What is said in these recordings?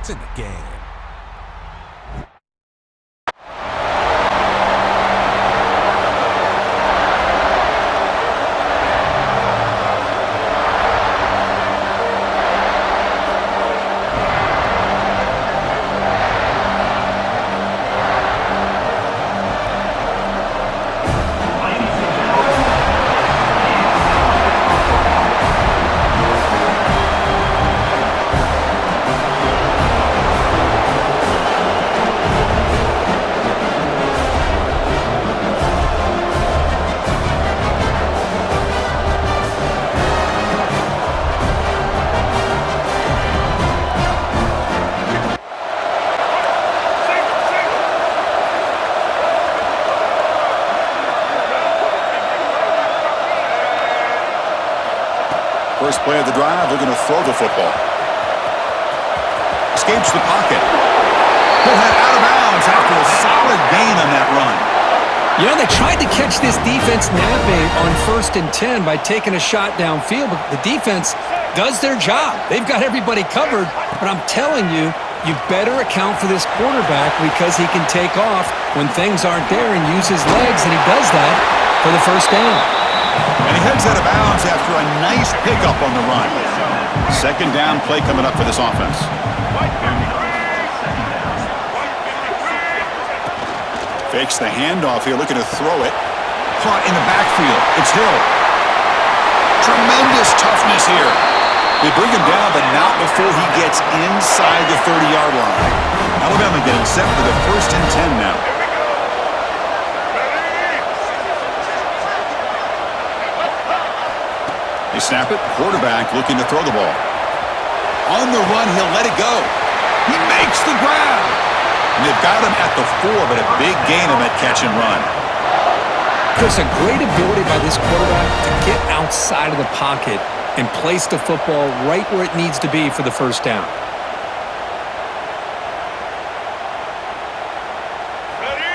It's in the game. First play of the drive, they're going to throw the football. Escapes the pocket. He'll head out of bounds after a solid gain on that run. You know, they tried to catch this defense napping on 1st and 10 by taking a shot downfield, but the defense does their job. They've got everybody covered, but I'm telling you, you better account for this quarterback because he can take off when things aren't there and use his legs, and he does that for the first down. And he heads out of bounds after a nice pickup on the run. Second down play coming up for this offense. Fakes the handoff here, looking to throw it. Caught in the backfield. It's Hill. Tremendous toughness here. They bring him down, but not before he gets inside the 30-yard line. Alabama getting set for the 1st and 10 now. They snap it. Quarterback looking to throw the ball. On the run, he'll let it go. He makes the grab. And they've got him at the 4, but a big gain on that catch and run. There's a great ability by this quarterback to get outside of the pocket and place the football right where it needs to be for the first down.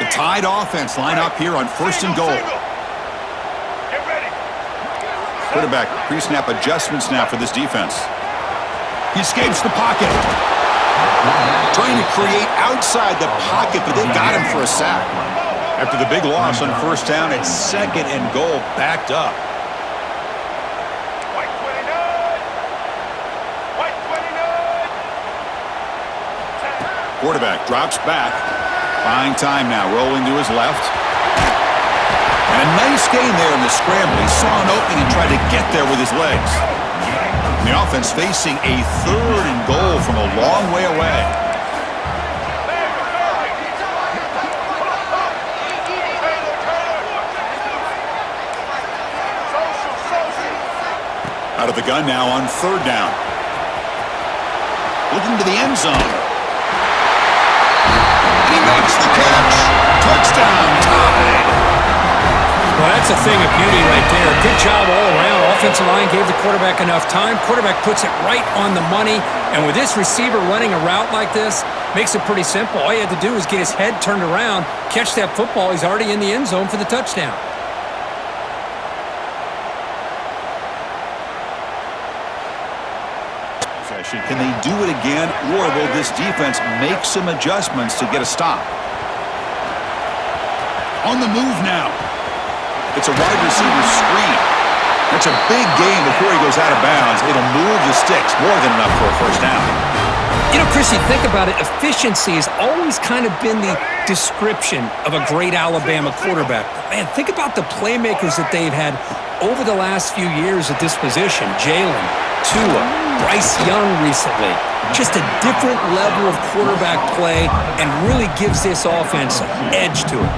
The Tide offense line up here on 1st and goal. Quarterback pre-snap adjustments now for this defense. He escapes the pocket. Trying to create outside the pocket, but they've got him for a sack. After the big loss on 1st down, it's 2nd and goal, backed up. Quarterback drops back. Buying time now, rolling to his left. And a nice gain there in the scramble. He saw an opening and tried to get there with his legs. And the offense facing a 3rd and goal from a long way away. Out of the gun now on 3rd down. Looking to the end zone. And he makes the catch. Touchdown, Tide. Well, that's a thing of beauty right there. Good job all around. Offensive line gave the quarterback enough time. Quarterback puts it right on the money. And with this receiver running a route like this, makes it pretty simple. All you had to do was get his head turned around, catch that football. He's already in the end zone for the touchdown. Can they do it again, or will this defense make some adjustments to get a stop? On the move now. It's a wide receiver screen. That's a big gain before he goes out of bounds. It'll move the sticks, more than enough for a first down. You know, Chris, you think about it, efficiency has always kind of been the description of a great Alabama quarterback. Man, think about the playmakers that they've had over the last few years at this position. Jalen, Tua, Bryce Young recently. Just a different level of quarterback play and really gives this offense an edge to it.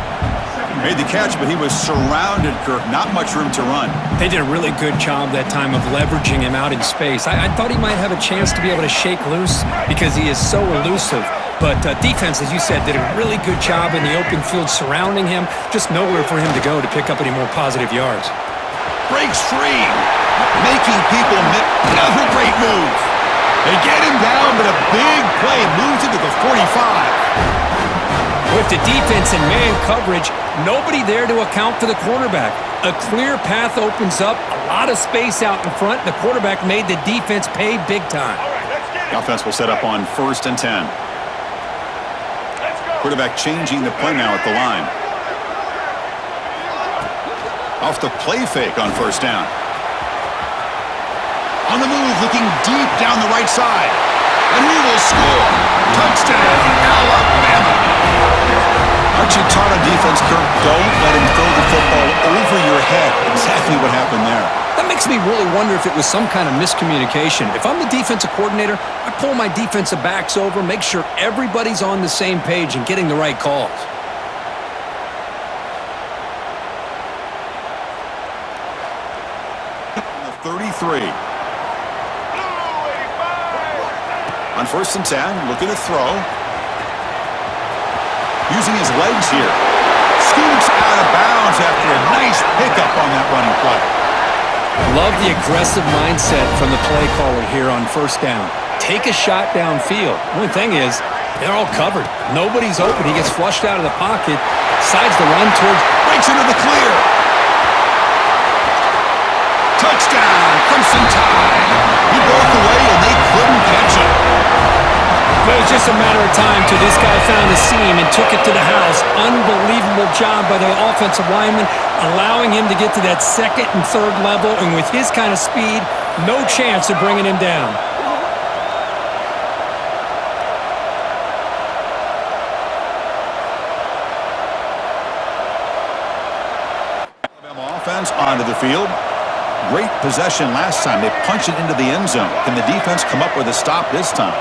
Made the catch, but he was surrounded, Kirk. Not much room to run. They did a really good job that time of leveraging him out in space. I thought he might have a chance to be able to shake loose because he is so elusive. But defense, as you said, did a really good job in the open field surrounding him. Just nowhere for him to go to pick up any more positive yards. Breaks free, making people miss. Another great move. They get him down, but a big play moves into the 45. With the defense and man coverage, nobody there to account for the quarterback. A clear path opens up, a lot of space out in front. The quarterback made the defense pay big time. The offense will set up on 1st and 10. Quarterback changing the play now at the line. Off the play fake on 1st down. On the move, looking deep down the right side. And he will score. Touchdown, Alabama. Aren't you taught on defense, Kirk? Don't let him throw the football over your head. Exactly what happened there. That makes me really wonder if it was some kind of miscommunication. If I'm the defensive coordinator, I pull my defensive backs over, make sure everybody's on the same page and getting the right calls. 33. On 1st and 10, looking to throw. Using his legs here. Scoots out of bounds after a nice pickup on that running play. Love the aggressive mindset from the play caller here on 1st down. Take a shot downfield. The only thing is, they're all covered. Nobody's open. He gets flushed out of the pocket, decides to run towards, breaks into the clear. Touchdown, Crimson Tide. He broke away and they couldn't catch him. It was just a matter of time till this guy found a seam and took it to the house. Unbelievable job by the offensive lineman, allowing him to get to that 2nd and 3rd level, and with his kind of speed, no chance of bringing him down. Alabama offense onto the field. Great possession last time. They punched it into the end zone. Can the defense come up with a stop this time?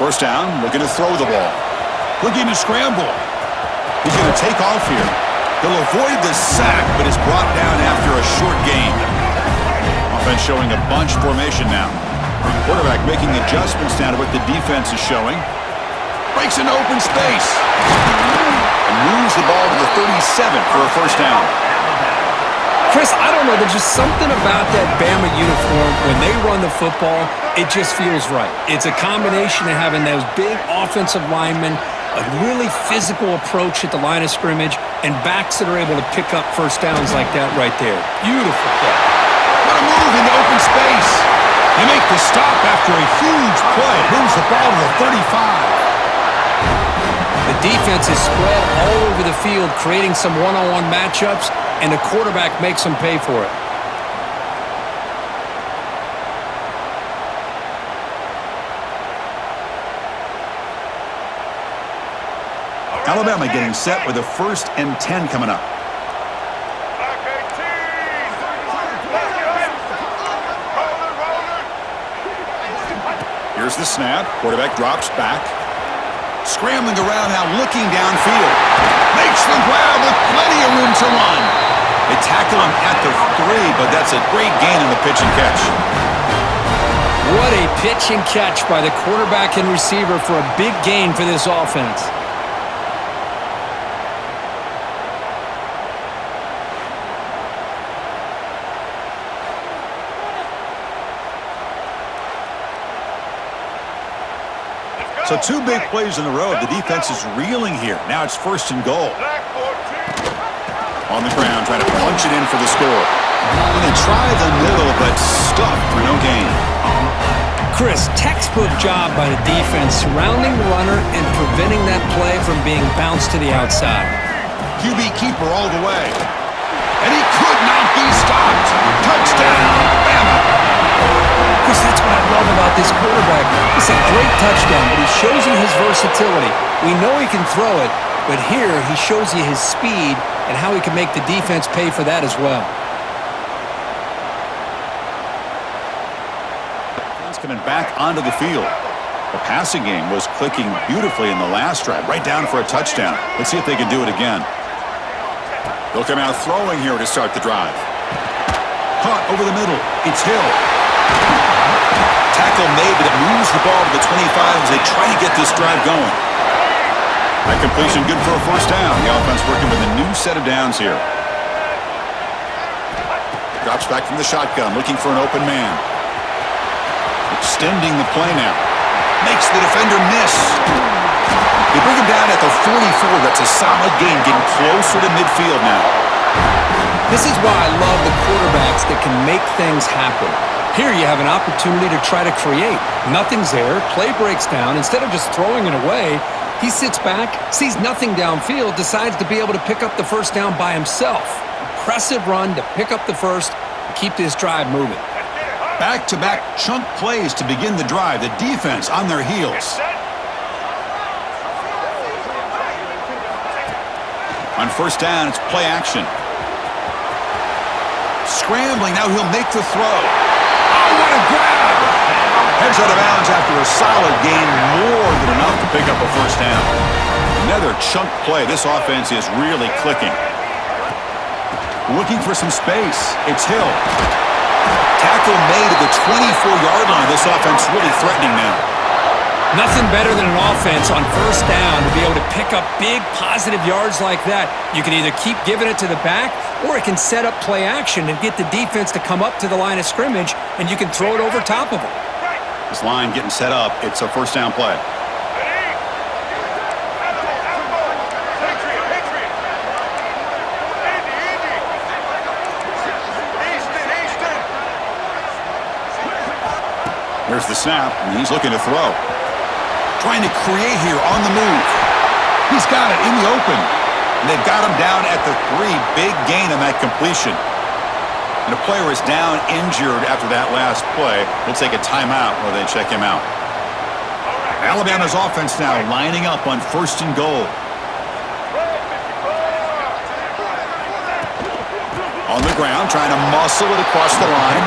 First down, looking to throw the ball. Looking to scramble. He's going to take off here. He'll avoid the sack, but is brought down after a short gain. Offense showing a bunch formation now. Quarterback making adjustments now to what the defense is showing. Breaks into open space. And moves the ball to the 37 for a 1st down. Chris, I don't know. There's just something about that Bama uniform. When they run the football, it just feels right. It's a combination of having those big offensive linemen, a really physical approach at the line of scrimmage, and backs that are able to pick up 1st downs like that right there. Beautiful play. What a move into open space. They make the stop after a huge play. Moves the ball to the 35. The defense is spread all over the field, creating some one-on-one matchups, and the quarterback makes them pay for it. Alabama getting set with a 1st and 10 coming up. Here's the snap. Quarterback drops back. Scrambling around now, looking downfield. Makes the grab with plenty of room to run. They tackle him at the 3, but that's a great gain in the pitch and catch. What a pitch and catch by the quarterback and receiver for a big gain for this offense. So 2 big plays in a row. The defense is reeling here. Now it's 1st and goal. On the ground, trying to punch it in for the score. And they try the middle, but stuffed for no gain. Chris, textbook job by the defense, surrounding the runner and preventing that play from being bounced to the outside. QB keeper all the way. And he could not be stopped. Touchdown, Bama. Chris, that's what I love about this quarterback. It's a great touchdown, but he shows you his versatility. We know he can throw it, but here he shows you his speed and how he can make the defense pay for that as well. Coming back onto the field. The passing game was clicking beautifully in the last drive, right down for a touchdown. Let's see if they can do it again. They'll come out throwing here to start the drive. Caught over the middle. It's Hill. Tackle made, but it moves the ball to the 25 as they try to get this drive going. That completion good for a 1st down. The offense working with a new set of downs here. Drops back from the shotgun, looking for an open man. Extending the play now. Makes the defender miss. They bring him down at the 44. That's a solid gain, getting closer to midfield now. This is why I love the quarterbacks that can make things happen. Here you have an opportunity to try to create. Nothing's there, play breaks down. Instead of just throwing it away, he sits back, sees nothing downfield, decides to be able to pick up the first down by himself. Impressive run to pick up the first and keep this drive moving. Back-to-back chunk plays to begin the drive. The defense on their heels. On first down, it's play action. Scrambling, now he'll make the throw. Oh, what a grab! Heads out of bounds after a solid gain, more than enough to pick up a first down. Another chunk play. This offense is really clicking. Looking for some space. It's Hill. Tackle made at the 24-yard line. This offense really threatening now. Nothing better than an offense on first down to be able to pick up big positive yards like that. You can either keep giving it to the back, or it can set up play action and get the defense to come up to the line of scrimmage, and you can throw it over top of them. This line getting set up. It's a first down play. Here's the snap, and he's looking to throw. Trying to create here on the move. He's got it in the open. And they've got him down at the 3. Big gain on that completion. And a player is down injured after that last play. We'll take a timeout while they check him out. Alabama's offense now lining up on first and goal. On the ground, trying to muscle it across the line.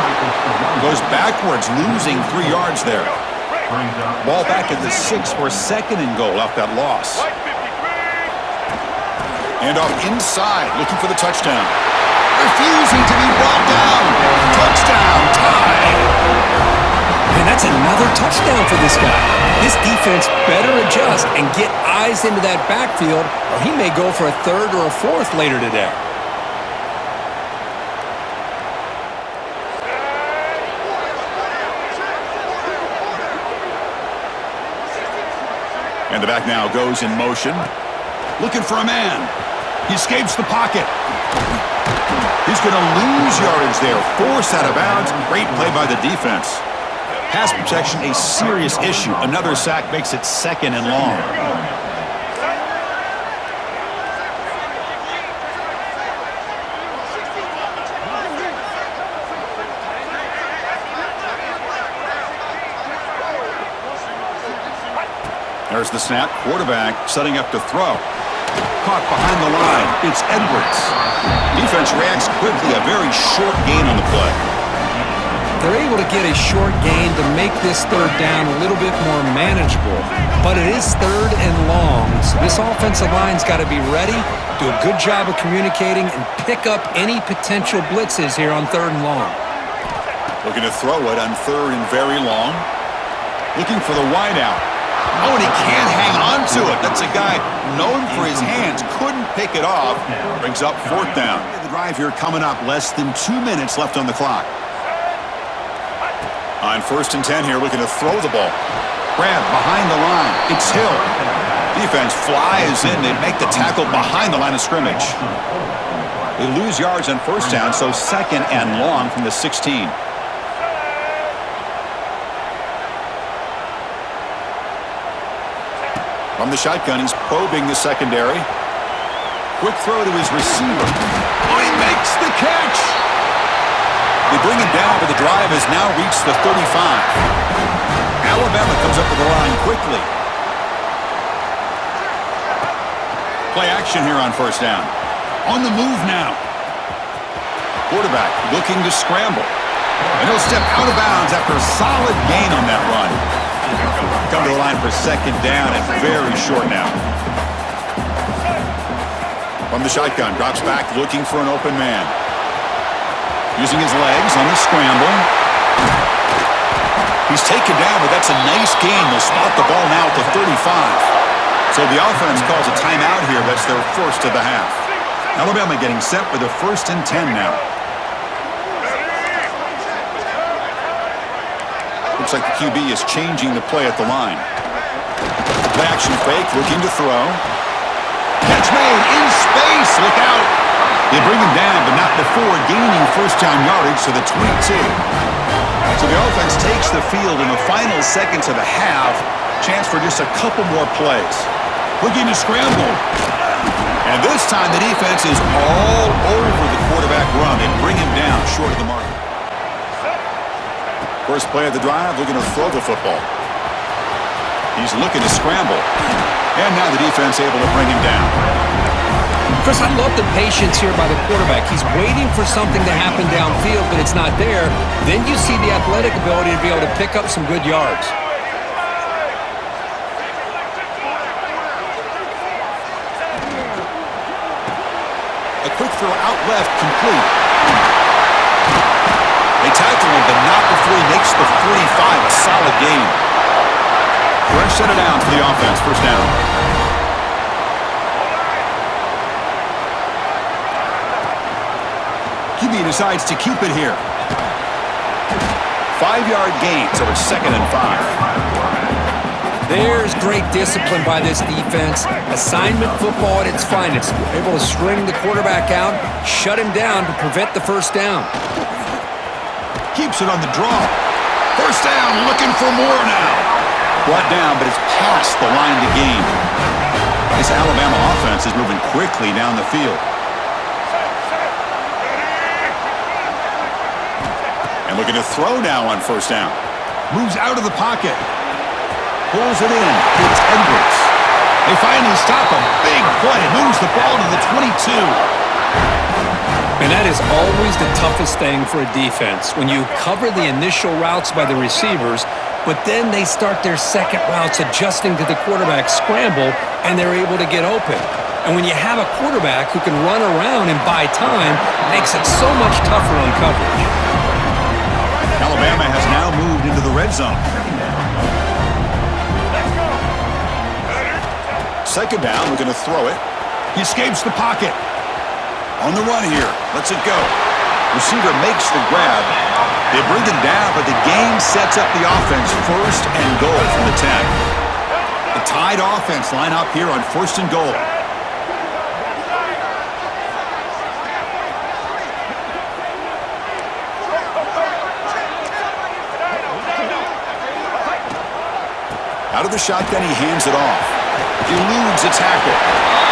Goes backwards, losing 3 yards there. Ball back at the 6 for second and goal off that loss. And off inside, looking for the touchdown. Refusing to be brought down. Touchdown, tie. And that's another touchdown for this guy. This defense better adjust and get eyes into that backfield, or he may go for a third or a fourth later today. And the back now goes in motion. Looking for a man. He escapes the pocket. He's going to lose yardage there. Forced out of bounds. Great play by the defense. Pass protection, a serious issue. Another sack makes it second and long. There's the snap. Quarterback setting up to throw. Caught behind the line. It's Edwards. Defense reacts quickly. A very short gain on the play. They're able to get a short gain to make this third down a little bit more manageable. But it is third and long, so this offensive line's got to be ready, do a good job of communicating, and pick up any potential blitzes here on third and long. Looking to throw it on third and very long. Looking for the wideout. Oh, and he can't hang on to it. That's a guy known for his hands. Couldn't pick it off. Brings up fourth down. The drive here coming up. Less than 2 minutes left on the clock. On first and 10 here, looking to throw the ball. Grab behind the line. It's Hill. Defense flies in. They make the tackle behind the line of scrimmage. They lose yards on first down, so second and long from the 16. From the shotgun, he's probing the secondary. Quick throw to his receiver. Oh, he makes the catch! They bring him down, but the drive has now reached the 35. Alabama comes up to the line quickly. Play action here on first down. On the move now. Quarterback looking to scramble. And he'll step out of bounds after a solid gain on that run. Come to the line for second down and very short now. From the shotgun, drops back looking for an open man. Using his legs on the scramble. He's taken down, but that's a nice gain. They'll spot the ball now at the 35. So the offense calls a timeout here. That's their first of the half. Alabama getting set for the first and 10 now. Looks like the QB is changing the play at the line. Play action fake, looking to throw. Catch made in space. Look out. They bring him down, but not before gaining first down yardage to the 22. So the offense takes the field in the final seconds of the half. Chance for just a couple more plays. Looking to scramble. And this time the defense is all over the quarterback run. They bring him down short of the mark. First play of the drive, looking to throw the football. He's looking to scramble. And now the defense able to bring him down. Chris, I love the patience here by the quarterback. He's waiting for something to happen downfield, but it's not there. Then you see the athletic ability to be able to pick up some good yards. A quick throw out left, complete. They tackle him, but not before he makes the 45, a solid gain. Fresh set of downs for the offense, first down. QB decides to keep it here. 5-yard gain, so it's 2nd and 5. There's great discipline by this defense. Assignment football at its finest. Able to string the quarterback out, shut him down to prevent the first down. Keeps it on the draw. First down, looking for more now. Brought down, but it's past the line to gain. This Alabama offense is moving quickly down the field. And looking to throw now on first down. Moves out of the pocket. Pulls it in. It's Edwards. They finally stop a big play. Moves the ball to the 22. And that is always the toughest thing for a defense. When you cover the initial routes by the receivers, but then they start their second routes adjusting to the quarterback scramble, and they're able to get open. And when you have a quarterback who can run around and buy time, it makes it so much tougher on coverage. Alabama has now moved into the red zone. Second down, we're going to throw it. He escapes the pocket. On the run here, lets it go. Receiver makes the grab. They bring him down, but the game sets up the offense first and goal from the 10. The tied offense line up here on first and goal. Out of the shotgun, he hands it off. Eludes a tackle.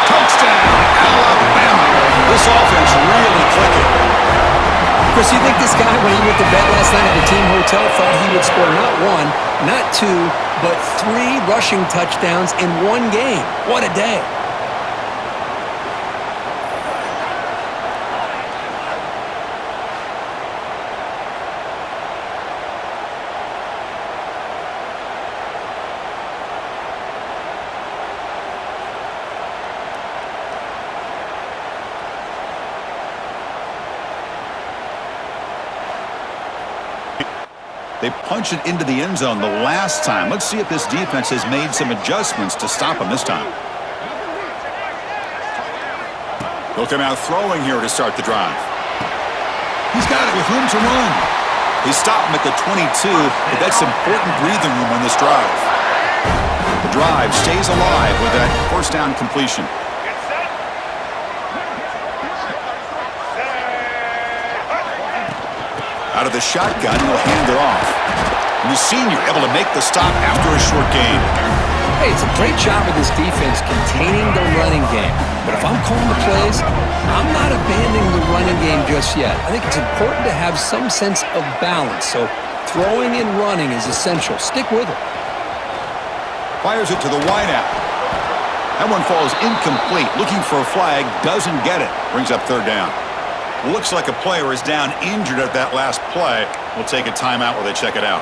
Touchdown, Alabama. This offense really clicking. Chris, you think this guy, when he went to bed last night at the team hotel, thought he would score not one, not two, but 3 rushing touchdowns in one game? What a day. They punch it into the end zone the last time. Let's see if this defense has made some adjustments to stop him this time. They'll come out throwing here to start the drive. He's got it with room to run. They stop him at the 22, but that's important breathing room on this drive. The drive stays alive with that first down completion. Out of the shotgun, he'll hand it off. And the senior able to make the stop after a short gain. Hey, it's a great job of this defense containing the running game. But if I'm calling the plays, I'm not abandoning the running game just yet. I think it's important to have some sense of balance. So throwing and running is essential. Stick with it. Fires it to the wideout. That one falls incomplete. Looking for a flag, doesn't get it. Brings up third down. Looks like a player is down injured at that last play. We'll take a timeout while they check it out.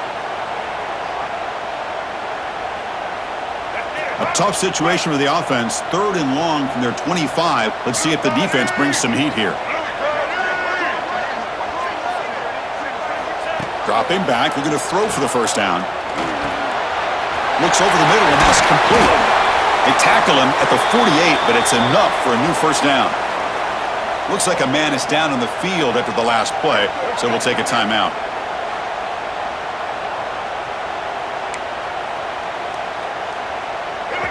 A tough situation for the offense. 3rd and long from their 25. Let's see if the defense brings some heat here. Dropping back. We're going to throw for the first down. Looks over the middle, and that's complete. They tackle him at the 48, but it's enough for a new first down. Looks like a man is down on the field after the last play, so we'll take a timeout.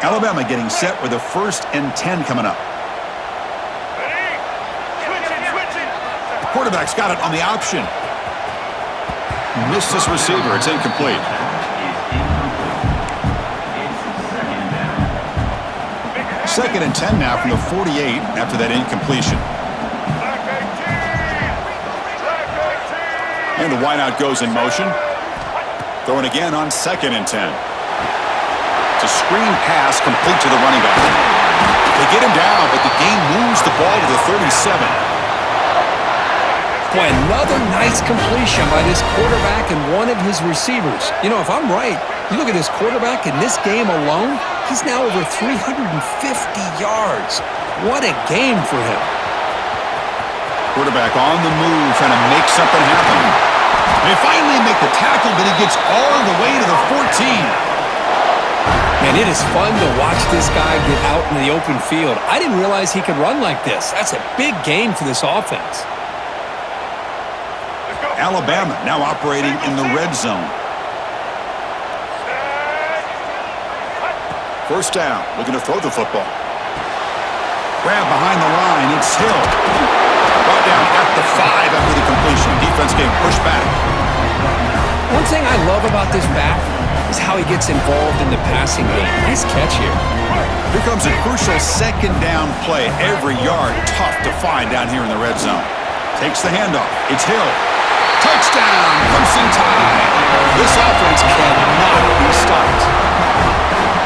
Alabama getting set with a 1st and 10 coming up. Quarterback's got it on the option. Missed his receiver. It's incomplete. Second and 10 now from the 48 after that incompletion. And the wideout goes in motion. Throwing again on second and 10. It's a screen pass complete to the running back. They get him down, but the game moves the ball to the 37. Boy, another nice completion by this quarterback and one of his receivers. You know, if I'm right, you look at this quarterback in this game alone, he's now over 350 yards. What a game for him. Quarterback on the move, trying to make something happen. They finally make the tackle, but he gets all the way to the 14. Man, it is fun to watch this guy get out in the open field. I didn't realize he could run like this. That's a big gain for this offense. Alabama now operating in the red zone. First down, looking to throw the football. Grab behind the line, it's Hill. Brought down at the 5 after the completion. Defense getting pushed back. One thing I love about this back is how he gets involved in the passing game. Nice catch here. Here comes a crucial second down play. Every yard tough to find down here in the red zone. Takes the handoff. It's Hill. Touchdown! Clemson Tide. This offense cannot be stopped.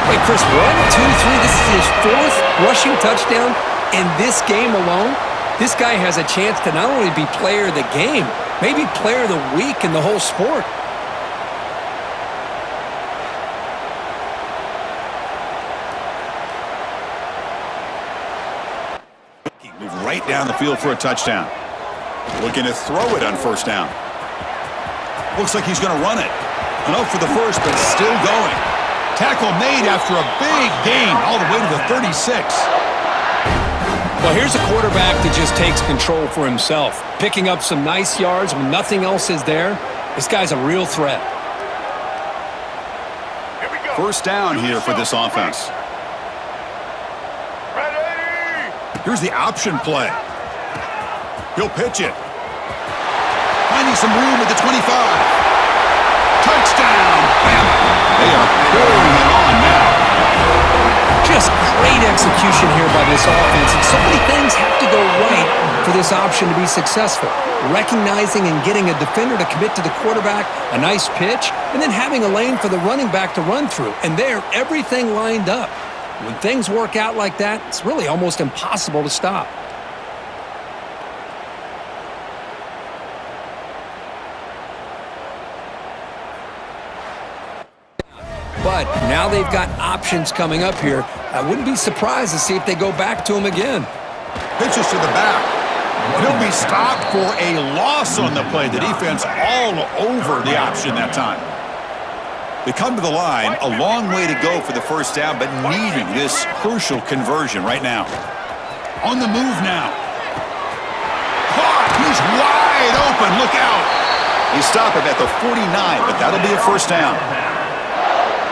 Hey, Chris, 1, 2, 3. This is his 4th rushing touchdown in this game alone. This guy has a chance to not only be player of the game, maybe player of the week in the whole sport. Move right down the field for a touchdown. Looking to throw it on first down. Looks like he's going to run it. Enough for the first, but still going. Tackle made after a big gain all the way to the 36. Well, here's a quarterback that just takes control for himself. Picking up some nice yards when nothing else is there. This guy's a real threat. First down here for this offense. Here's the option play. He'll pitch it. Finding some room at the 25. Touchdown! Bama! They are pouring it on now. Just great execution here by this offense, and so many things have to go right for this option to be successful. Recognizing and getting a defender to commit to the quarterback, a nice pitch, and then having a lane for the running back to run through. And there, everything lined up. When things work out like that, it's really almost impossible to stop. But now they've got options coming up here. I wouldn't be surprised to see if they go back to him again. Pitches to the back. He'll be stopped for a loss on the play. The defense all over the option that time. They come to the line, a long way to go for the first down, but needing this crucial conversion right now. On the move now. Caught! He's wide open. Look out! They stop him at the 49, but that'll be a first down.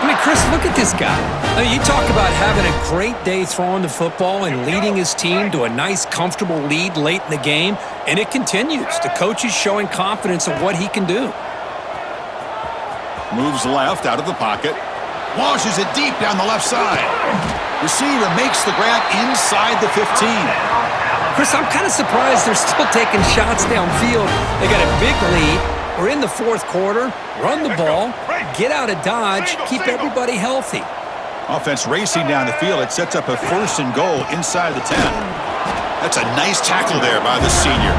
I mean, Chris, look at this guy. I mean, you talk about having a great day throwing the football and leading his team to a nice, comfortable lead late in the game, and it continues. The coach is showing confidence of what he can do. Moves left out of the pocket. Launches it deep down the left side. Receiver makes the grab inside the 15. Chris, I'm kind of surprised they're still taking shots downfield. They got a big lead. We're in the fourth quarter. Run the ball. Get out of Dodge. Keep everybody healthy. Offense racing down the field. It sets up a first and goal inside the 10. That's a nice tackle there by the senior.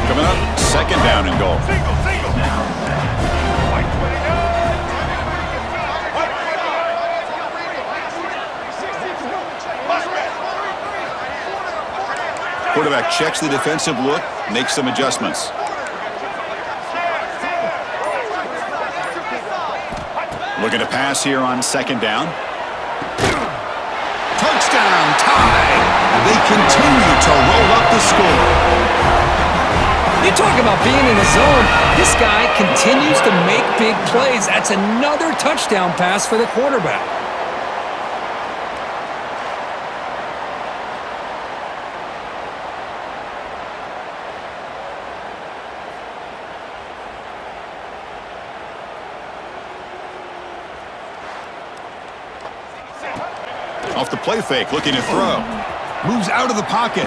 Coming up, second down and goal. Quarterback checks the defensive look, makes some adjustments. Looking to pass here on second down. Touchdown, Tide! They continue to roll up the score. You talk about being in the zone. This guy continues to make big plays. That's another touchdown pass for the quarterback. Off the play fake, looking to throw. Moves out of the pocket.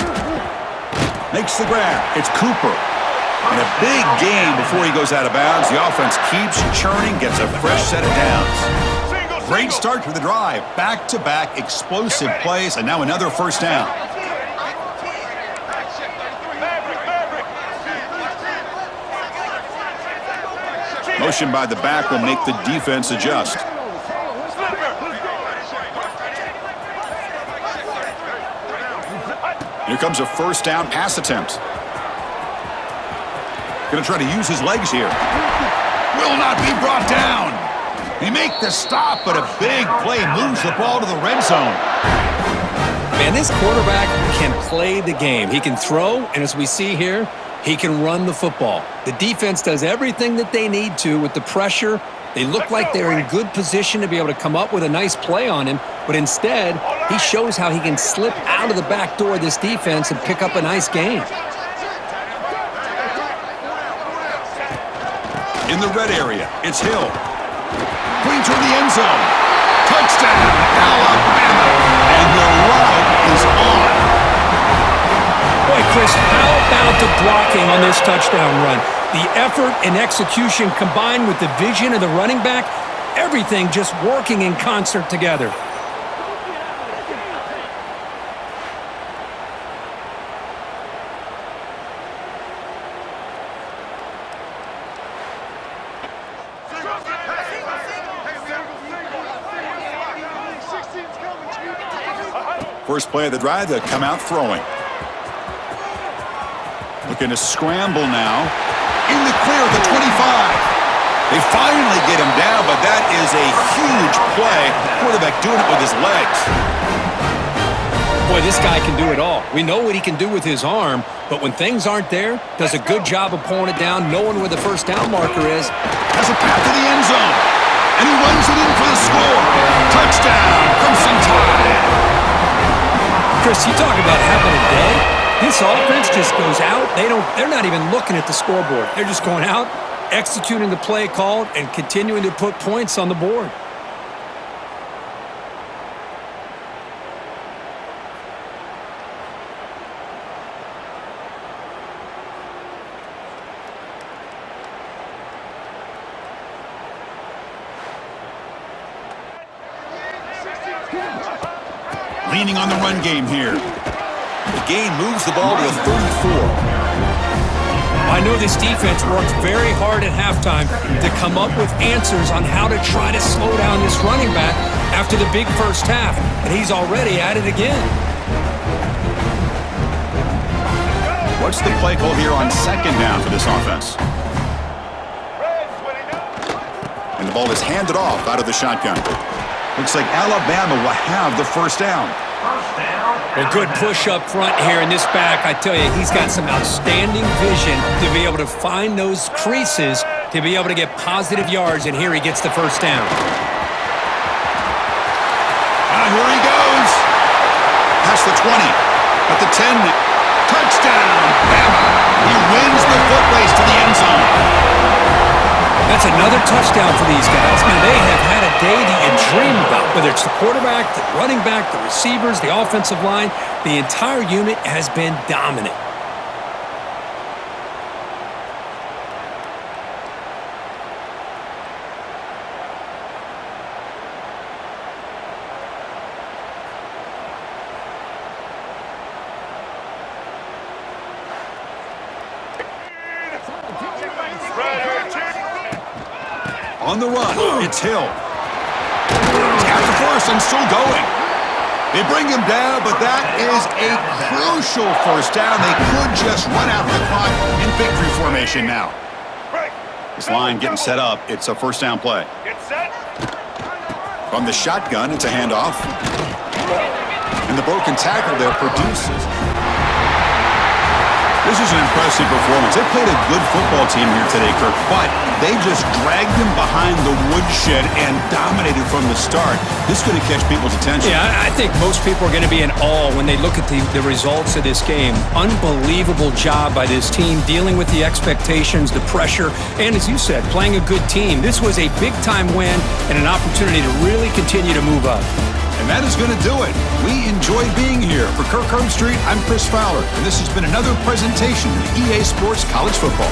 Makes the grab. It's Cooper. And a big gain before he goes out of bounds. The offense keeps churning, gets a fresh set of downs. Great start to the drive. Back-to-back explosive plays, and now another first down. Motion by the back will make the defense adjust. Here comes a first down pass attempt. Going to try to use his legs here. Will not be brought down. They make the stop, but a big play moves the ball to the red zone. Man, this quarterback can play the game. He can throw, and as we see here, he can run the football. The defense does everything that they need to with the pressure. They look like they're in good position to be able to come up with a nice play on him, but instead, he shows how he can slip out of the back door of this defense and pick up a nice gain. In the red area, it's Hill. Putting toward the end zone. Touchdown, Alabama. And the route is on. Boy, Chris, how about the blocking on this touchdown run? The effort and execution combined with the vision of the running back, everything just working in concert together. First play of the drive, they come out throwing. Looking to scramble now. In the clear at the 25. They finally get him down, but that is a huge play. Quarterback doing it with his legs. Boy, this guy can do it all. We know what he can do with his arm, but when things aren't there, does a good job of pulling it down, knowing where the first down marker is. Has a path to the end zone. And he runs it in for the score. Touchdown, Crimson Tide. Chris, you talk about having a day. This offense just goes out. They're not even looking at the scoreboard. They're just going out, executing the play called, and continuing to put points on the board. Leaning on the run game here. The game moves the ball to the 34. I know this defense worked very hard at halftime to come up with answers on how to try to slow down this running back after the big first half, and he's already at it again. What's the play call here on second down for this offense? And the ball is handed off out of the shotgun. Looks like Alabama will have the first down. A good push up front here in this back. I tell you, he's got some outstanding vision to be able to find those creases to be able to get positive yards, and here he gets the first down. Here he goes. Past the 20, at the 10. Touchdown, Bama. He wins the foot race to the end zone. That's another touchdown for these guys. Man, they have had a day that you dream about, whether it's the quarterback, the running back, the receivers, the offensive line. The entire unit has been dominant. On the run, it's Hill. He's got the first and still going. They bring him down, but that is a crucial first down. They could just run out the clock in victory formation now. This line getting set up. It's a first down play. From the shotgun, it's a handoff. And the broken tackle there produces. This is an impressive performance. They played a good football team here today, Kirk, but they just dragged them behind the woodshed and dominated from the start. This is going to catch people's attention. Yeah, I think most people are going to be in awe when they look at the results of this game. Unbelievable job by this team, dealing with the expectations, the pressure, and as you said, playing a good team. This was a big-time win and an opportunity to really continue to move up. And that is going to do it. We enjoyed being here. For Kirk Herbstreit, I'm Chris Fowler, and this has been another presentation of EA Sports College Football.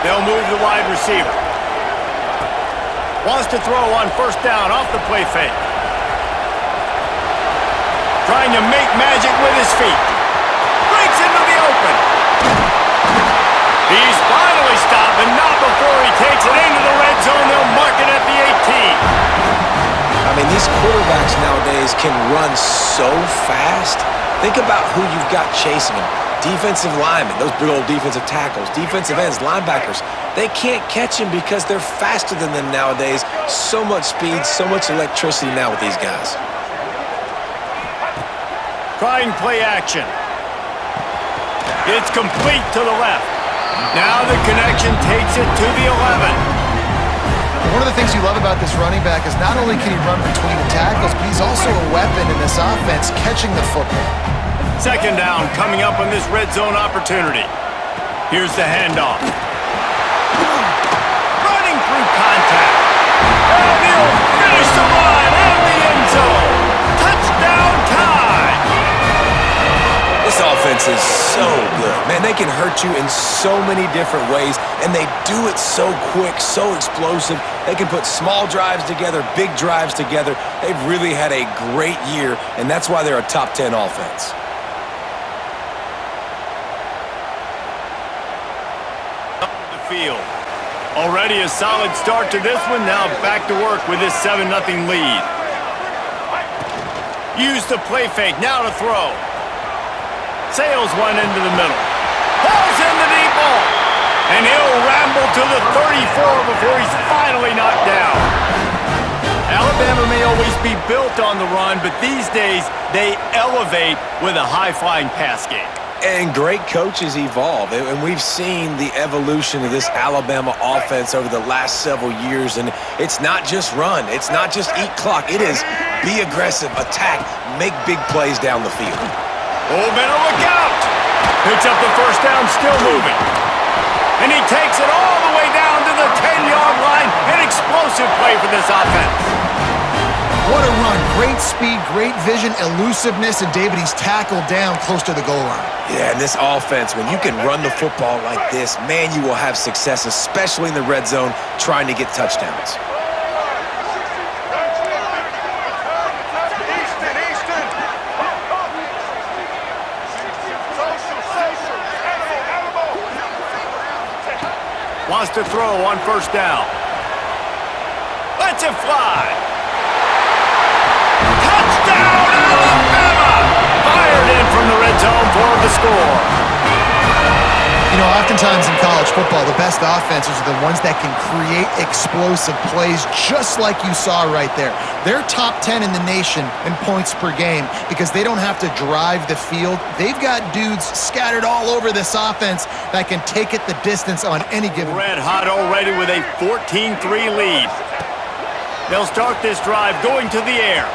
They'll move the wide receiver. Wants to throw on first down off the play fake. Trying to make magic with his feet. Breaks into the open. He's finally stopped, and not before he takes it into the red zone. They'll mark it at the 18. I mean, these quarterbacks nowadays can run so fast. Think about who you've got chasing them. Defensive linemen, those big old defensive tackles, defensive ends, linebackers. They can't catch him because they're faster than them nowadays. So much speed, so much electricity now with these guys. Trying play action. It's complete to the left. Now the connection takes it to the 11. One of the things you love about this running back is not only can he run between the tackles, but he's also a weapon in this offense catching the football. Second down coming up on this red zone opportunity. Here's the handoff. Running through contact. And he'll finish the line and the end zone. Touchdown time. This offense is so good. Man, they can hurt you in so many different ways, and they do it so quick, so explosive. They can put small drives together, big drives together. They've really had a great year, and that's why they're a top 10 offense. Field. Already a solid start to this one. Now back to work with this 7-0 lead. Use the play fake, now to throw. Sails one into the middle. Pulls in the deep ball. And he'll ramble to the 34 before he's finally knocked down. Alabama may always be built on the run, but these days they elevate with a high-flying pass game. And great coaches evolve, and we've seen the evolution of this Alabama offense over the last several years, and it's not just run, it's not just eat clock, it is be aggressive, attack, make big plays down the field. Oh, better look out! Picks up the first down, still moving. And he takes it all the way down to the 10-yard line. An explosive play for this offense. What a run. Great speed, great vision, elusiveness, and David, he's tackled down close to the goal line. Yeah, and this offense, when you can run the football like this, man, you will have success, especially in the red zone, trying to get touchdowns. Wants to throw on first down. Lets it fly. Touchdown, Alabama! Fired in from the red zone for the score. You know, oftentimes in college football, the best offenses are the ones that can create explosive plays just like you saw right there. They're top 10 in the nation in points per game because they don't have to drive the field. They've got dudes scattered all over this offense that can take it the distance on any given. Red hot already with a 14-3 lead. They'll start this drive going to the air.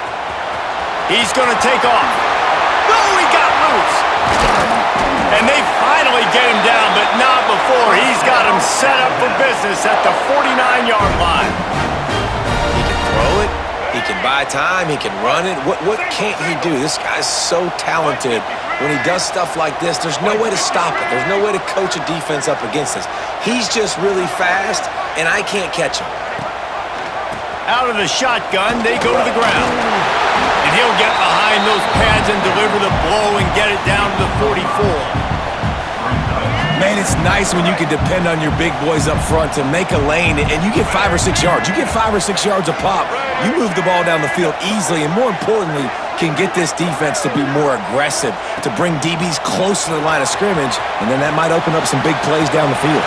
He's going to take off. No, he got loose. And they finally get him down, but not before. He's got him set up for business at the 49-yard line. He can throw it. He can buy time. He can run it. What can't he do? This guy's so talented. When he does stuff like this, there's no way to stop it. There's no way to coach a defense up against this. He's just really fast, and I can't catch him. Out of the shotgun, they go to the ground. And he'll get behind those pads and deliver the blow and get it down to the 44. Man, it's nice when you can depend on your big boys up front to make a lane, and you get 5 or 6 yards. You get 5 or 6 yards a pop. You move the ball down the field easily, and more importantly, can get this defense to be more aggressive, to bring DBs close to the line of scrimmage, and then that might open up some big plays down the field.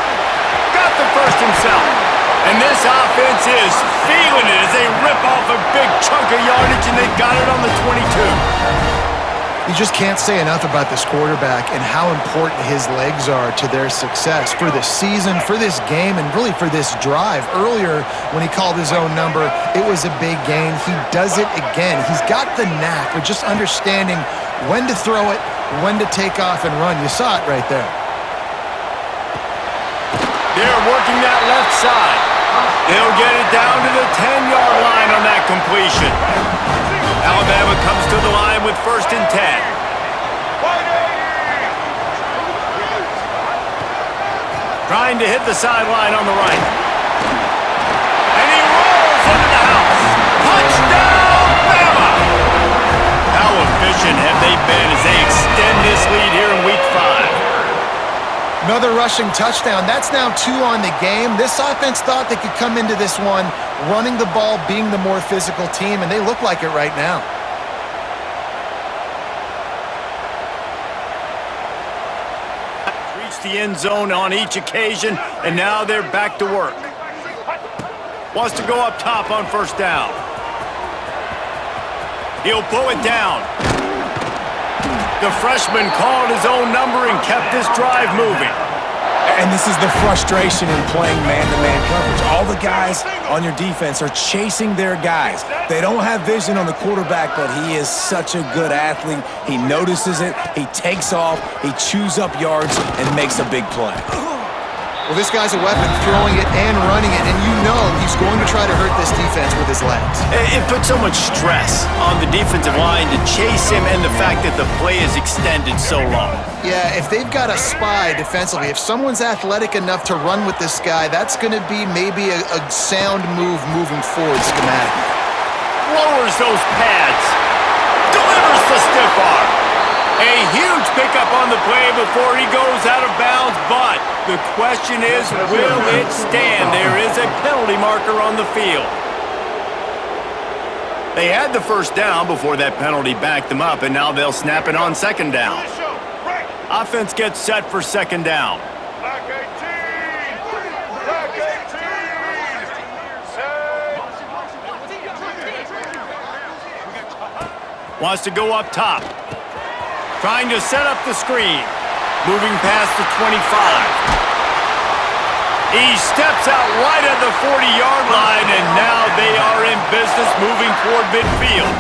Got the first himself. And this offense is feeling it as they rip off a big chunk of yardage, and they've got it on the 22. You just can't say enough about this quarterback and how important his legs are to their success for this season, for this game, and really for this drive. Earlier, when he called his own number, it was a big gain. He does it again. He's got the knack of just understanding when to throw it, when to take off and run. You saw it right there. They're working that left side. They'll get it down to the 10-yard line on that completion. Alabama comes to the line with 1st and 10. Trying to hit the sideline on the right. And he rolls into the house. Touchdown, Bama! How efficient have they been as they extend this lead here in Week 5? Another rushing touchdown. That's now 2 on the game. This offense thought they could come into this one running the ball, being the more physical team, and they look like it right now. Reached the end zone on each occasion, and now they're back to work. Wants to go up top on 1st down. He'll pull it down. The freshman called his own number and kept this drive moving. And this is the frustration in playing man-to-man coverage. All the guys on your defense are chasing their guys. They don't have vision on the quarterback, but he is such a good athlete. He notices it, he takes off, he chews up yards, and makes a big play. Well, this guy's a weapon, throwing it and running it, and you know he's going to try to hurt this defense with his legs. It puts so much stress on the defensive line to chase him and the fact that the play is extended so long. Yeah, if they've got a spy defensively, if someone's athletic enough to run with this guy, that's going to be maybe a sound move moving forward schematically. Lowers those pads. Delivers the stiff arm. A huge pickup on the play before he goes out of bounds, but the question is, will it stand? There is a penalty marker on the field. They had the first down before that penalty backed them up, and now they'll snap it on second down. Offense gets set for second down. Wants to go up top. Trying to set up the screen. Moving past the 25. He steps out right at the 40-yard line, and now they are in business moving toward midfield.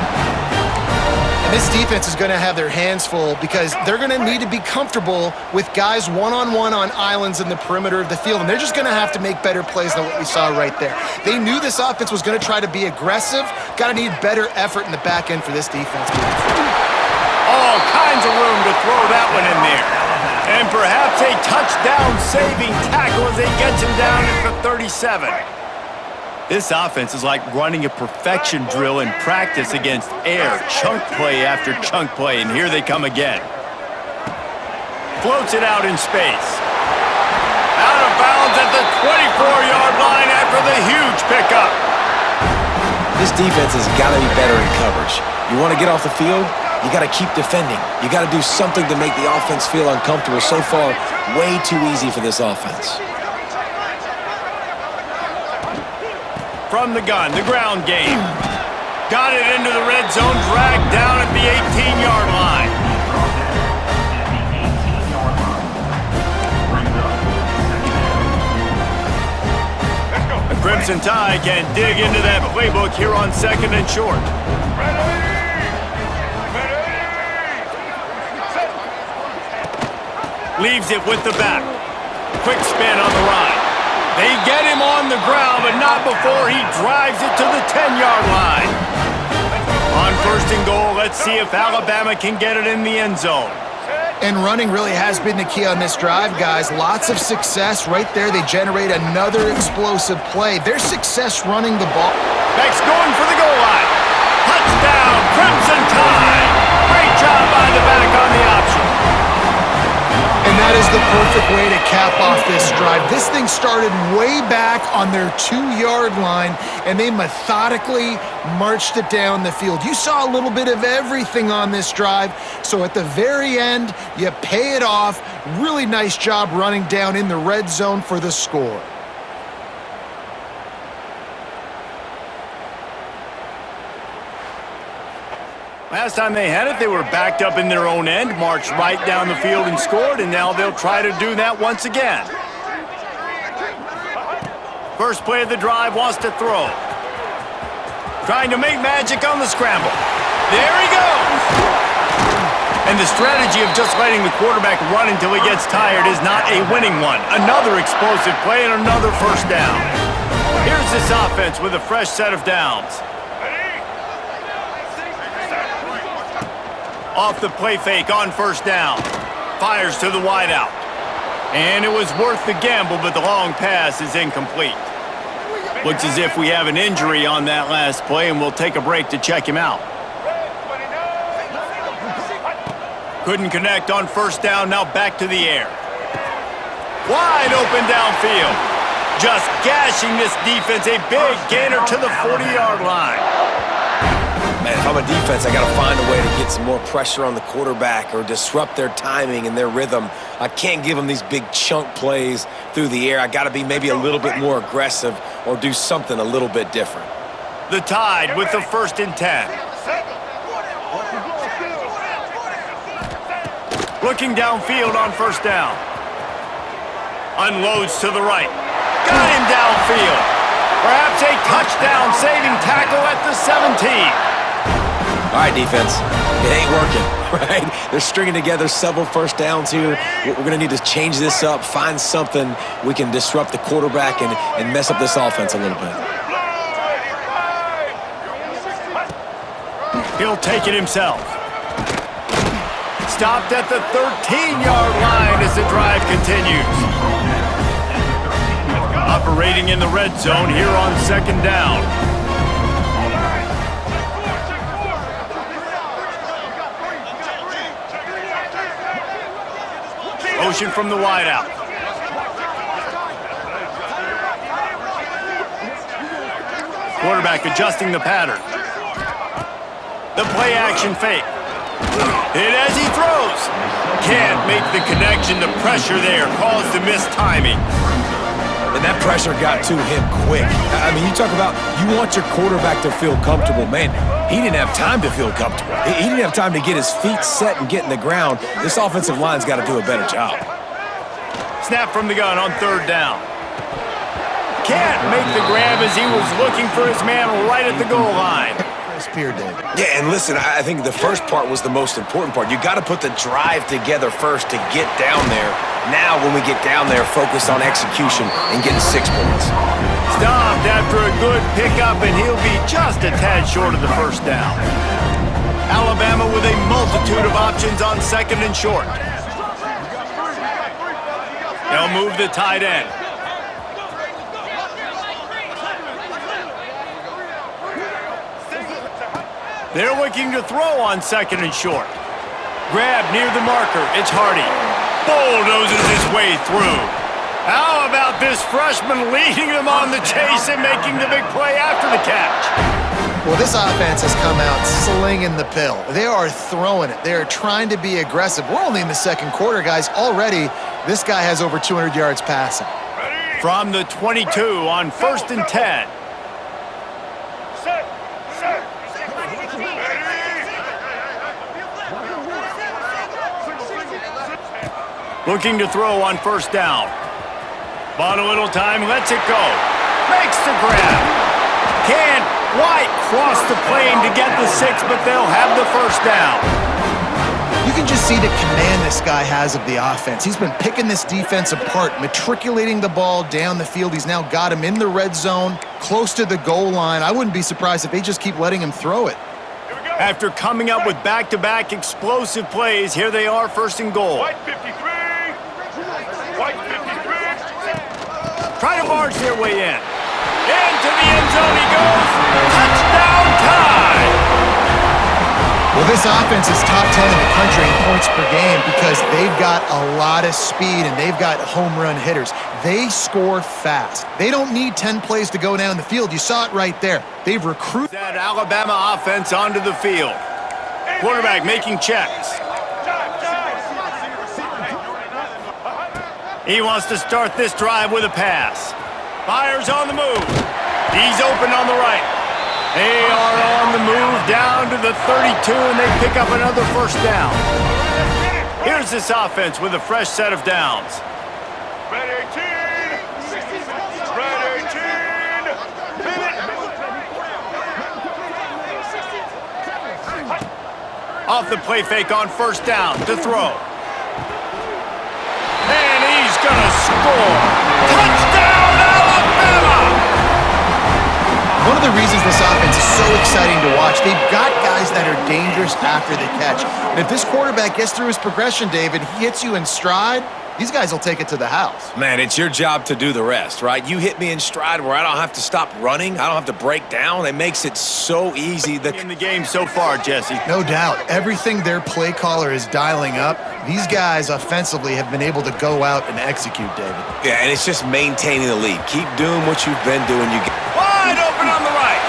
And this defense is going to have their hands full because they're going to need to be comfortable with guys one-on-one on islands in the perimeter of the field, and they're just going to have to make better plays than what we saw right there. They knew this offense was going to try to be aggressive. Got to need better effort in the back end for this defense. All kinds of room to throw that one in there. And perhaps a touchdown-saving tackle as they gets him down at the 37. This offense is like running a perfection drill in practice against air, chunk play after chunk play, and here they come again. Floats it out in space. Out of bounds at the 24-yard line after the huge pickup. This defense has got to be better in coverage. You want to get off the field? You got to keep defending. You got to do something to make the offense feel uncomfortable. So far, way too easy for this offense. From the gun, the ground game. Got it into the red zone, dragged down at the 18-yard line. The Crimson Tide can dig into that playbook here on second and short. Leaves it with the back. Quick spin on the right. They get him on the ground, but not before he drives it to the 10-yard line. On first and goal, let's see if Alabama can get it in the end zone. And running really has been the key on this drive, guys. Lots of success right there. They generate another explosive play. Their success running the ball. Beck's going for the goal line. Touchdown, Crimson Tide. Great job by the back on the option. And that is the perfect way to cap off this drive. This thing started way back on their 2-yard line, and they methodically marched it down the field. You saw a little bit of everything on this drive, so at the very end, you pay it off. Really nice job running down in the red zone for the score. Last time they had it, they were backed up in their own end, marched right down the field and scored, and now they'll try to do that once again. First play of the drive, wants to throw. Trying to make magic on the scramble. There he goes! And the strategy of just letting the quarterback run until he gets tired is not a winning one. Another explosive play and another first down. Here's this offense with a fresh set of downs. Off the play fake on first down. Fires to the wideout. And it was worth the gamble, but the long pass is incomplete. Looks as if we have an injury on that last play, and we'll take a break to check him out. Couldn't connect on first down, now back to the air. Wide open downfield. Just gashing this defense, a big gainer to the 40-yard line. Man, if I'm a defense, I got to find a way to get some more pressure on the quarterback or disrupt their timing and their rhythm. I can't give them these big chunk plays through the air. I got to be maybe a little bit more aggressive or do something a little bit different. The Tide with the 1st and 10. Looking downfield on first down. Unloads to the right. Got him downfield. Perhaps a touchdown-saving tackle at the 17. All right, defense, it ain't working, right? They're stringing together several first downs here. We're going to need to change this up, find something we can disrupt the quarterback and mess up this offense a little bit. He'll take it himself. Stopped at the 13-yard line as the drive continues. Operating in the red zone here on second down. Motion from the wideout. Quarterback adjusting the pattern. The play-action fake. Hit as he throws. Can't make the connection. The pressure there caused the missed timing. And that pressure got to him quick. I mean, you talk about you want your quarterback to feel comfortable. Man, he didn't have time to feel comfortable. He didn't have time to get his feet set and get in the ground. This offensive line's got to do a better job. Snap from the gun on third down. Can't make the grab as he was looking for his man right at the goal line. Spear, David. Yeah, and listen, I think the first part was the most important part. You got to put the drive together first to get down there. Now, when we get down there, focus on execution and getting 6 points. Stopped after a good pickup, and he'll be just a tad short of the first down. Alabama with a multitude of options on second and short. They'll move the tight end. They're looking to throw on second and short. Grab near the marker. It's Hardy. Bulldozes his way through. How about this freshman leading them on the chase and making the big play after the catch? Well, this offense has come out slinging the pill. They are throwing it. They are trying to be aggressive. We're only in the second quarter, guys. Already, this guy has over 200 yards passing. From the 22 on 1st and 10. Looking to throw on first down. Bought a little time, lets it go. Makes the grab. Can't quite cross the plane to get the 6, but they'll have the first down. You can just see the command this guy has of the offense. He's been picking this defense apart, matriculating the ball down the field. He's now got him in the red zone, close to the goal line. I wouldn't be surprised if they just keep letting him throw it. After coming up with back-to-back explosive plays, here they are, first and goal. White 53. White 53. Try to barge their way in. Into the end zone he goes. Touchdown time! Well, this offense is top 10 in the country in points per game because they've got a lot of speed and they've got home run hitters. They score fast. They don't need 10 plays to go down the field. You saw it right there. They've recruited That Alabama offense onto the field. Quarterback making checks. He wants to start this drive with a pass. Fires on the move. He's open on the right. They are on the move down to the 32, and they pick up another first down. Here's this offense with a fresh set of downs. Red 18. Red 18. Off the play fake on first down to throw. And he's gonna score. Touchdown, Alabama! One of the reasons this offense is so exciting to watch, they've got guys that are dangerous after the catch. And if this quarterback gets through his progression, David, he hits you in stride, these guys will take it to the house. Man, it's your job to do the rest, right? You hit me in stride where I don't have to stop running. I don't have to break down. It makes it so easy. In the game so far, Jesse. No doubt. Everything their play caller is dialing up, these guys offensively have been able to go out and execute, David. Yeah, and it's just maintaining the lead. Keep doing what you've been doing. Wide open on the right.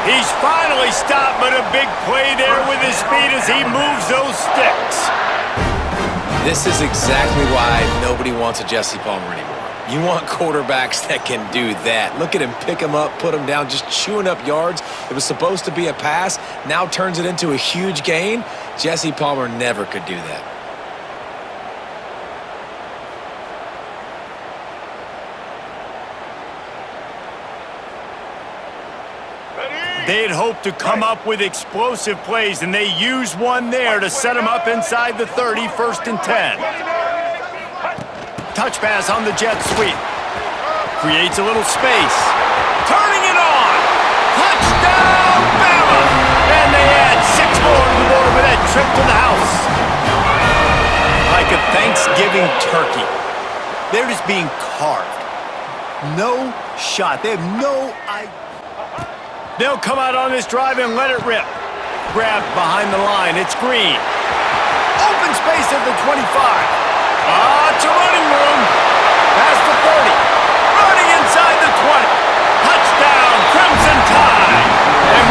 He's finally stopped, but a big play there with his feet as he moves those sticks. This is exactly why nobody wants a Jesse Palmer anymore. You want quarterbacks that can do that. Look at him, pick him up, put him down, just chewing up yards. It was supposed to be a pass, now turns it into a huge gain. Jesse Palmer never could do that. They'd hoped to come up with explosive plays, and they used one there to set them up inside the 30, 1st and 10. Touch pass on the jet sweep. Creates a little space. Turning it on! Touchdown, Bama! And they add 6 more to the board with that trip to the house. Like a Thanksgiving turkey. They're just being carved. No shot. They have no idea. They'll come out on this drive and let it rip. Grabbed behind the line. It's Green. Open space at the 25. It's a running room. Past the 30. Running inside the 20. Touchdown, Crimson Tide. And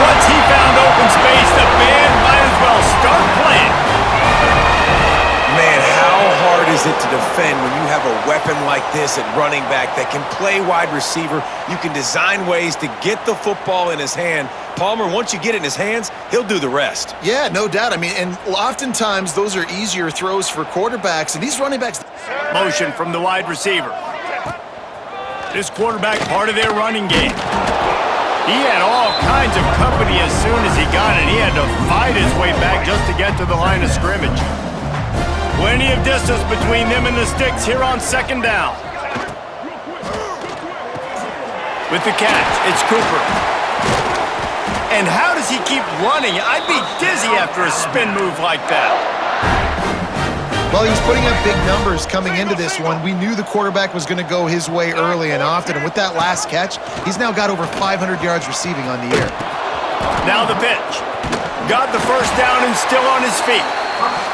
is it to defend when you have a weapon like this at running back that can play wide receiver? You can design ways to get the football in his hand. Palmer, once you get it in his hands, he'll do the rest. Yeah, no doubt. I mean, and oftentimes those are easier throws for quarterbacks, and these running backs... Motion from the wide receiver. This quarterback part of their running game. He had all kinds of company as soon as he got it. He had to fight his way back just to get to the line of scrimmage. Plenty of distance between them and the sticks here on second down. With the catch, it's Cooper. And how does he keep running? I'd be dizzy after a spin move like that. Well, he was putting up big numbers coming into this one. We knew the quarterback was going to go his way early and often, and with that last catch, he's now got over 500 yards receiving on the year. Now the pitch. Got the first down and still on his feet.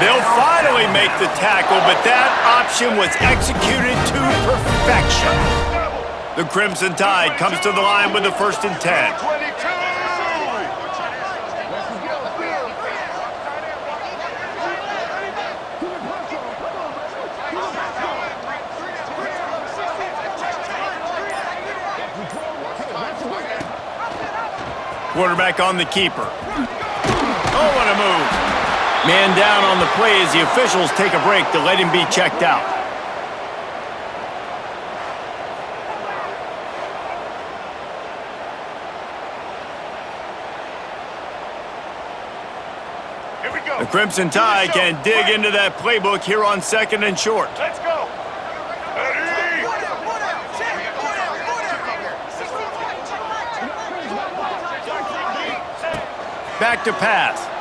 They'll finally make the tackle, but that option was executed to perfection. The Crimson Tide comes to the line with the 1st and 10. 22. Quarterback on the keeper. Oh, what a move. Man down on the play as the officials take a break to let him be checked out. Here we go. The Crimson Tide can dig into that playbook here on 2nd and short. Let's go. Ready? Back to pass.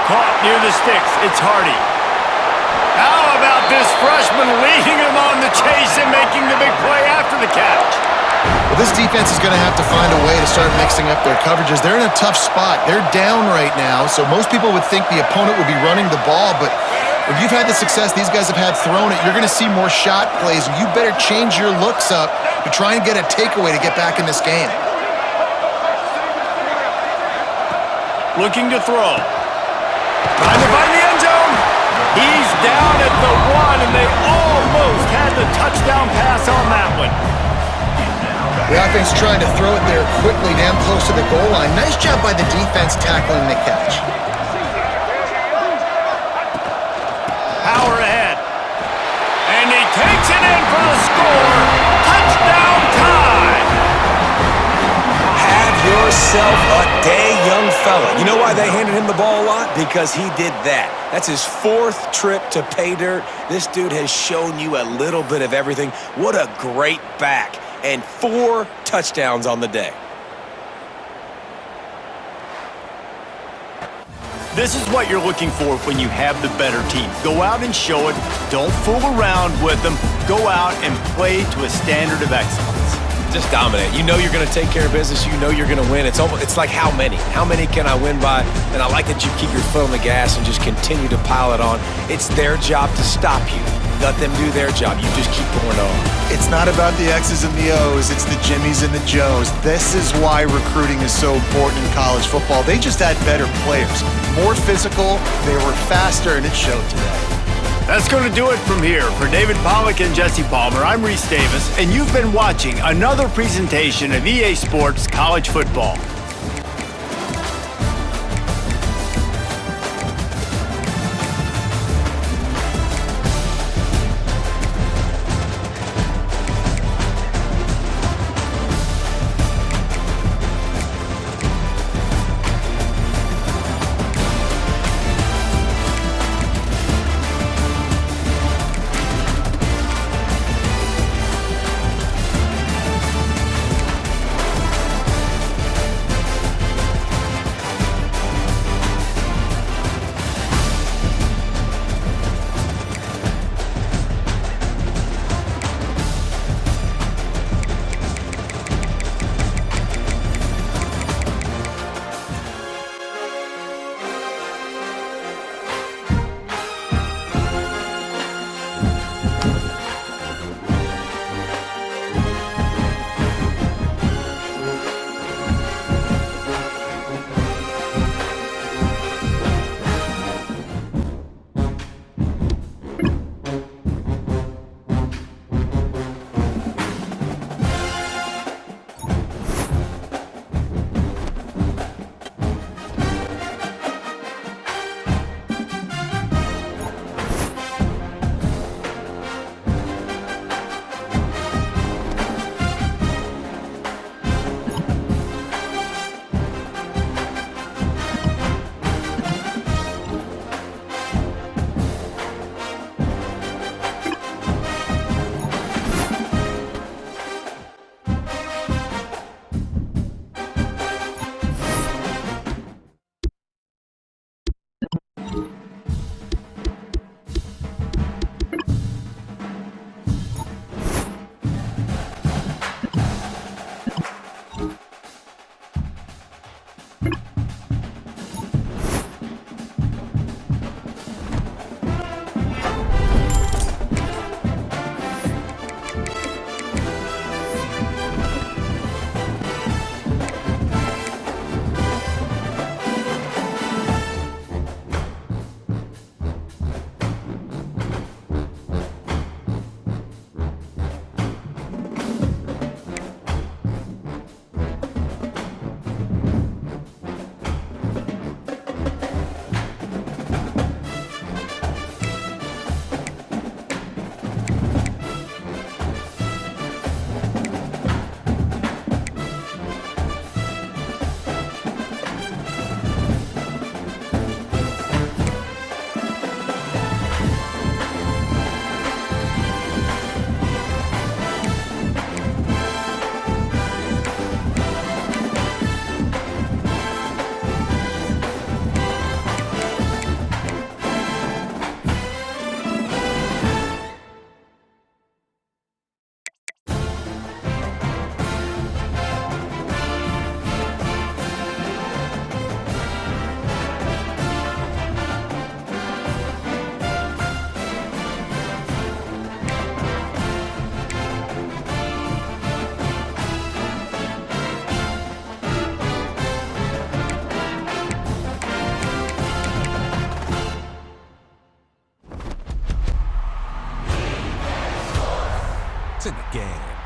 Caught near the sticks. It's Hardy. How about this freshman leading him on the chase and making the big play after the catch? Well, this defense is going to have to find a way to start mixing up their coverages. They're in a tough spot. They're down right now, so most people would think the opponent would be running the ball, but if you've had the success these guys have had throwing it, you're going to see more shot plays. You better change your looks up to try and get a takeaway to get back in this game. Looking to throw. Trying to find the end zone. He's down at the 1, and they almost had the touchdown pass on that one. The offense trying to throw it there quickly down close to the goal line. Nice job by the defense tackling the catch. Power ahead. And he takes it in for the score. Touchdown time. Have yourself a day, young fella. You know why they handed him the ball a lot? Because he did that. That's his 4th trip to pay dirt. This dude has shown you a little bit of everything. What a great back. And 4 touchdowns on the day. This is what you're looking for when you have the better team. Go out and show it. Don't fool around with them. Go out and play to a standard of excellence. Just dominate. You know you're going to take care of business. You know you're going to win. It's like how many? How many can I win by? And I like that you keep your foot on the gas and just continue to pile it on. It's their job to stop you. Let them do their job. You just keep going on. It's not about the X's and the O's. It's the Jimmies and the Joes. This is why recruiting is so important in college football. They just had better players. More physical, they were faster, and it showed today. That's going to do it from here. For David Pollack and Jesse Palmer, I'm Reese Davis, and you've been watching another presentation of EA Sports College Football. in the game.